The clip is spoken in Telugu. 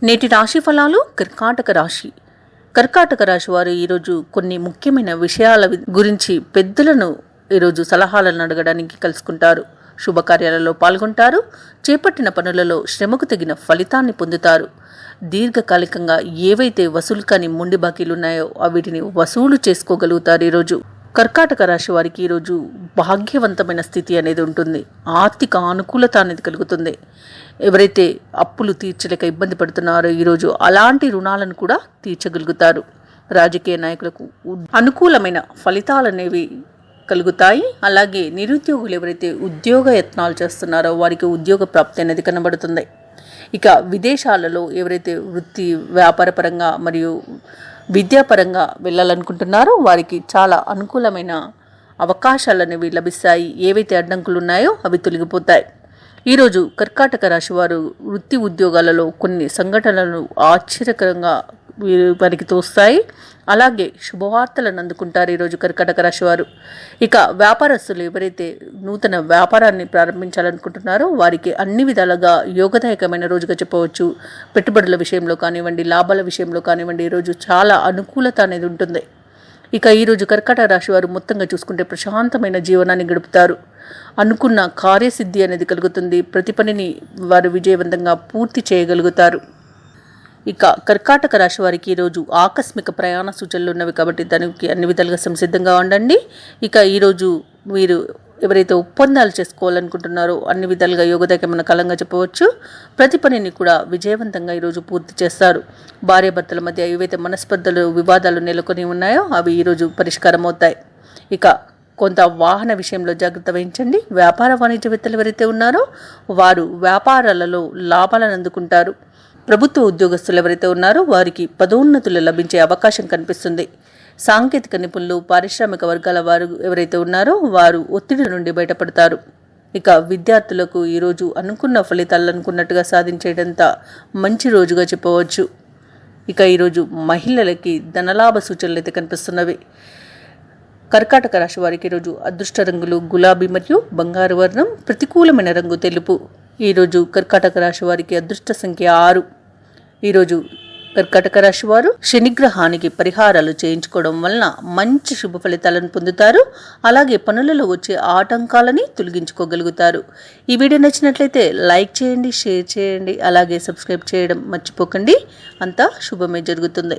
నేటి రాశి ఫలాలు కర్కాటక రాశి. కర్కాటక రాశి వారు ఈరోజు కొన్ని ముఖ్యమైన విషయాల గురించి పెద్దలను ఈరోజు సలహాలను అడగడానికి కలుసుకుంటారు. శుభకార్యాలలో పాల్గొంటారు. చేపట్టిన పనులలో శ్రమకు తగిన ఫలితాన్ని పొందుతారు. దీర్ఘకాలికంగా ఏవైతే వసూలు కాని మొండి బాకీలున్నాయో వీటిని వసూలు చేసుకోగలుగుతారు. ఈరోజు కర్కాటక రాశి వారికి ఈరోజు భాగ్యవంతమైన స్థితి అనేది ఉంటుంది. ఆర్థిక అనుకూలత అనేది కలుగుతుంది. ఎవరైతే అప్పులు తీర్చలేక ఇబ్బంది పడుతున్నారో ఈరోజు అలాంటి రుణాలను కూడా తీర్చగలుగుతారు. రాజకీయ నాయకులకు అనుకూలమైన ఫలితాలు అనేవి కలుగుతాయి. అలాగే నిరుద్యోగులు ఎవరైతే ఉద్యోగ యత్నాలు చేస్తున్నారో వారికి ఉద్యోగ ప్రాప్తి అనేది కనబడుతుంది. ఇక విదేశాలలో ఎవరైతే వృత్తి వ్యాపార పరంగా మరియు విద్యాపరంగా వెళ్ళాలనుకుంటున్నారో వారికి చాలా అనుకూలమైన అవకాశాలు అనేవి లభిస్తాయి. ఏవైతే అడ్డంకులు ఉన్నాయో అవి తొలగిపోతాయి. ఈరోజు కర్కాటక రాశి వారు వృత్తి ఉద్యోగాలలో కొన్ని సంఘటనలు ఆశ్చర్యకరంగా వారికి తోస్తాయి. అలాగే శుభవార్తలను అందుకుంటారు ఈరోజు కర్కాటక రాశి వారు. ఇక వ్యాపారస్తులు ఎవరైతే నూతన వ్యాపారాన్ని ప్రారంభించాలనుకుంటున్నారో వారికి అన్ని విధాలుగా యోగదాయకమైన రోజుగా చెప్పవచ్చు. పెట్టుబడుల విషయంలో కానివ్వండి, లాభాల విషయంలో కానివ్వండి, ఈరోజు చాలా అనుకూలత అనేది ఉంటుంది. ఇక ఈరోజు కర్కాటక రాశి వారు మొత్తంగా చూసుకుంటే ప్రశాంతమైన జీవనాన్ని గడుపుతారు. అనుకున్న కార్యసిద్ధి అనేది కలుగుతుంది. ప్రతి పనిని వారు విజయవంతంగా పూర్తి చేయగలుగుతారు. ఇక కర్కాటక రాశి వారికి ఈరోజు ఆకస్మిక ప్రయాణ సూచనలు ఉన్నవి కాబట్టి దానికి అన్ని విధాలుగా సంసిద్ధంగా ఉండండి. ఇక ఈరోజు మీరు ఎవరైతే ఒప్పందాలు చేసుకోవాలనుకుంటున్నారో అన్ని విధాలుగా యోగదాయకమైన కాలంగా చెప్పవచ్చు. ప్రతి పనిని కూడా విజయవంతంగా ఈరోజు పూర్తి చేస్తారు. భార్యాభర్తల మధ్య ఏవైతే మనస్పర్ధలు వివాదాలు నెలకొని ఉన్నాయో అవి ఈరోజు పరిష్కారం అవుతాయి. ఇక కొంత వాహన విషయంలో జాగ్రత్త వహించండి. వ్యాపార వాణిజ్యవేత్తలు ఎవరైతే ఉన్నారో వారు వ్యాపారాలలో లాభాలను అందుకుంటారు. ప్రభుత్వ ఉద్యోగస్తులు ఎవరైతే ఉన్నారో వారికి పదోన్నతులు లభించే అవకాశం కనిపిస్తుంది. సాంకేతిక నిపుణులు, పారిశ్రామిక వర్గాల వారు ఎవరైతే ఉన్నారో వారు ఒత్తిడి నుండి బయటపడతారు. ఇక విద్యార్థులకు ఈరోజు అనుకున్న ఫలితాలు అనుకున్నట్టుగా సాధించేటంత మంచి రోజుగా చెప్పవచ్చు. ఇక ఈరోజు మహిళలకి ధనలాభ సూచనలు అయితే కనిపిస్తున్నవి. కర్కాటక రాశి వారికి ఈరోజు అదృష్ట రంగులు గులాబీ మరియు బంగారు వర్ణం, ప్రతికూలమైన రంగు తెలుపు. ఈరోజు కర్కాటక రాశి వారికి అదృష్ట సంఖ్య 6. ఈరోజు కర్కాటక రాశి వారు శనిగ్రహానికి పరిహారాలు చేయించుకోవడం వలన మంచి శుభ ఫలితాలను పొందుతారు. అలాగే పనులలో వచ్చే ఆటంకాలని తొలగించుకోగలుగుతారు. ఈ వీడియో నచ్చినట్లయితే లైక్ చేయండి, షేర్ చేయండి, అలాగే సబ్స్క్రైబ్ చేయడం మర్చిపోకండి. అంతా శుభమే జరుగుతుంది.